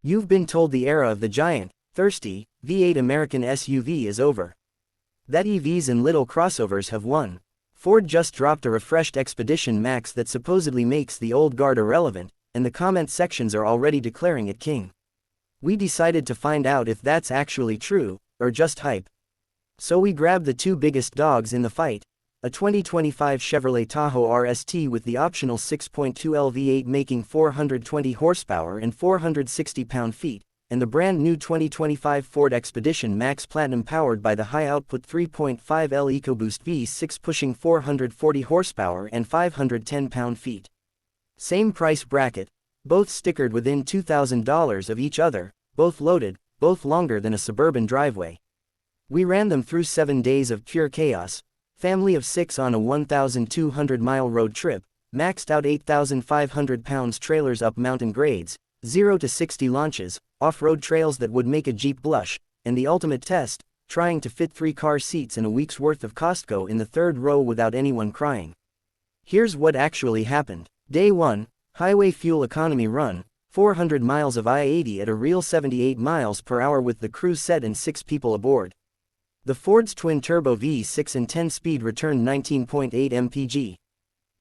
You've been told the era of the giant, thirsty, V8 American SUV is over. That EVs and little crossovers have won. Ford just dropped a refreshed Expedition Max that supposedly makes the old guard irrelevant, and the comment sections are already declaring it king. We decided to find out if that's actually true, or just hype. So we grabbed the two biggest dogs in the fight, a 2025 Chevrolet Tahoe RST with the optional 6.2L V8 making 420 horsepower and 460 pound-feet, and the brand new 2025 Ford Expedition Max Platinum powered by the high-output 3.5L EcoBoost V6 pushing 440 horsepower and 510 pound-feet. Same price bracket, both stickered within $2,000 of each other, both loaded, both longer than a suburban driveway. We ran them through 7 days of pure chaos, family of 6 on a 1,200-mile road trip, maxed out 8,500 pounds trailers up mountain grades, 0 to 60 launches, off-road trails that would make a Jeep blush, and the ultimate test, trying to fit 3 car seats and a week's worth of Costco in the third row without anyone crying. Here's what actually happened. Day 1, highway fuel economy run, 400 miles of I-80 at a real 78 miles per hour with the cruise set and 6 people aboard. The Ford's twin-turbo V6 and 10-speed returned 19.8 mpg.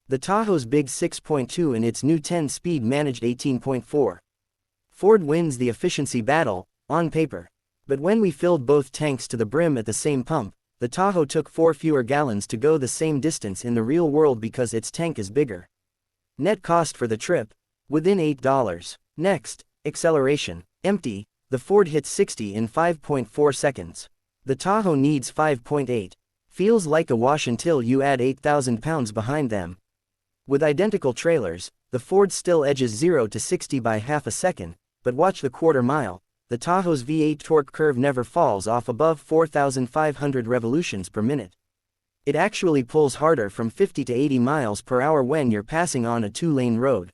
The Tahoe's big 6.2 and its new 10-speed managed 18.4. Ford wins the efficiency battle, on paper. But when we filled both tanks to the brim at the same pump, the Tahoe took 4 fewer gallons to go the same distance in the real world because its tank is bigger. Net cost for the trip, within $8. Next, acceleration. Empty, the Ford hits 60 in 5.4 seconds. The Tahoe needs 5.8. Feels like a wash until you add 8,000 pounds behind them. With identical trailers, the Ford still edges 0 to 60 by half a second, but watch the quarter mile. The Tahoe's V8 torque curve never falls off above 4,500 revolutions per minute. It actually pulls harder from 50 to 80 miles per hour when you're passing on a 2-lane road.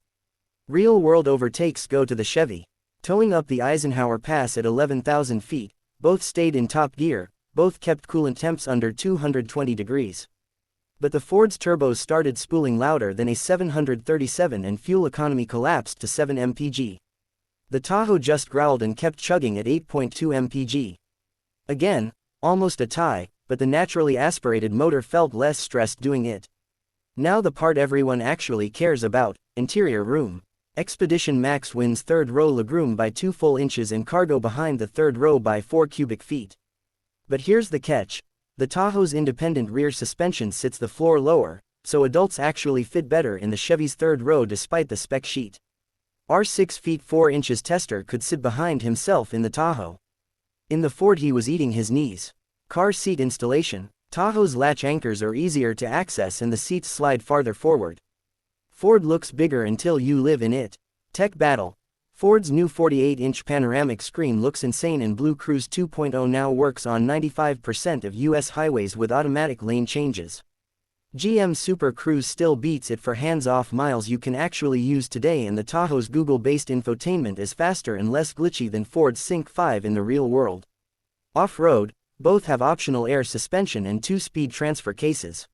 Real-world overtakes go to the Chevy. Towing up the Eisenhower Pass at 11,000 feet, both stayed in top gear, both kept coolant temps under 220 degrees. But the Ford's turbos started spooling louder than a 737 and fuel economy collapsed to 7 mpg. The Tahoe just growled and kept chugging at 8.2 mpg. Again, almost a tie, but the naturally aspirated motor felt less stressed doing it. Now the part everyone actually cares about, interior room. Expedition Max wins third row legroom by 2 full inches and cargo behind the third row by 4 cubic feet. But here's the catch. The Tahoe's independent rear suspension sits the floor lower, so adults actually fit better in the Chevy's third row despite the spec sheet. Our 6 feet 4 inches tester could sit behind himself in the Tahoe. In the Ford he was eating his knees. Car seat installation. Tahoe's latch anchors are easier to access and the seats slide farther forward. Ford looks bigger until you live in it. Tech battle. Ford's new 48-inch panoramic screen looks insane and Blue Cruise 2.0 now works on 95% of US highways with automatic lane changes. GM Super Cruise still beats it for hands-off miles you can actually use today, and the Tahoe's Google-based infotainment is faster and less glitchy than Ford's Sync 5 in the real world. Off-road, both have optional air suspension and 2-speed transfer cases.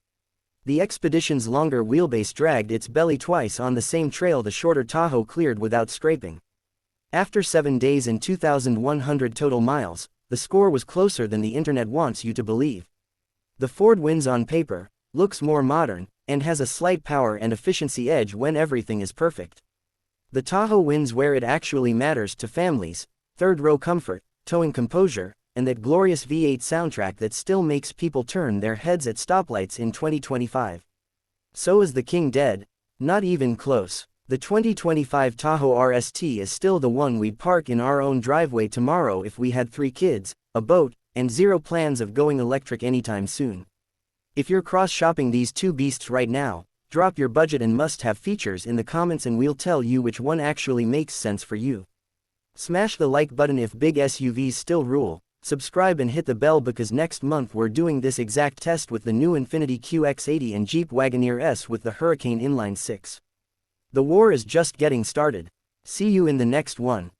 The Expedition's longer wheelbase dragged its belly twice on the same trail the shorter Tahoe cleared without scraping. After 7 days and 2,100 total miles, the score was closer than the internet wants you to believe. The Ford wins on paper, looks more modern, and has a slight power and efficiency edge when everything is perfect. The Tahoe wins where it actually matters to families: third-row comfort, towing composure, and that glorious V8 soundtrack that still makes people turn their heads at stoplights in 2025. So is the king dead? Not even close. The 2025 Tahoe RST is still the one we'd park in our own driveway tomorrow if we had 3 kids, a boat, and 0 plans of going electric anytime soon. If you're cross-shopping these two beasts right now, drop your budget and must-have features in the comments and we'll tell you which one actually makes sense for you. Smash the like button if big SUVs still rule. Subscribe and hit the bell because next month we're doing this exact test with the new Infiniti QX80 and Jeep Wagoneer S with the Hurricane Inline 6. The war is just getting started. See you in the next one.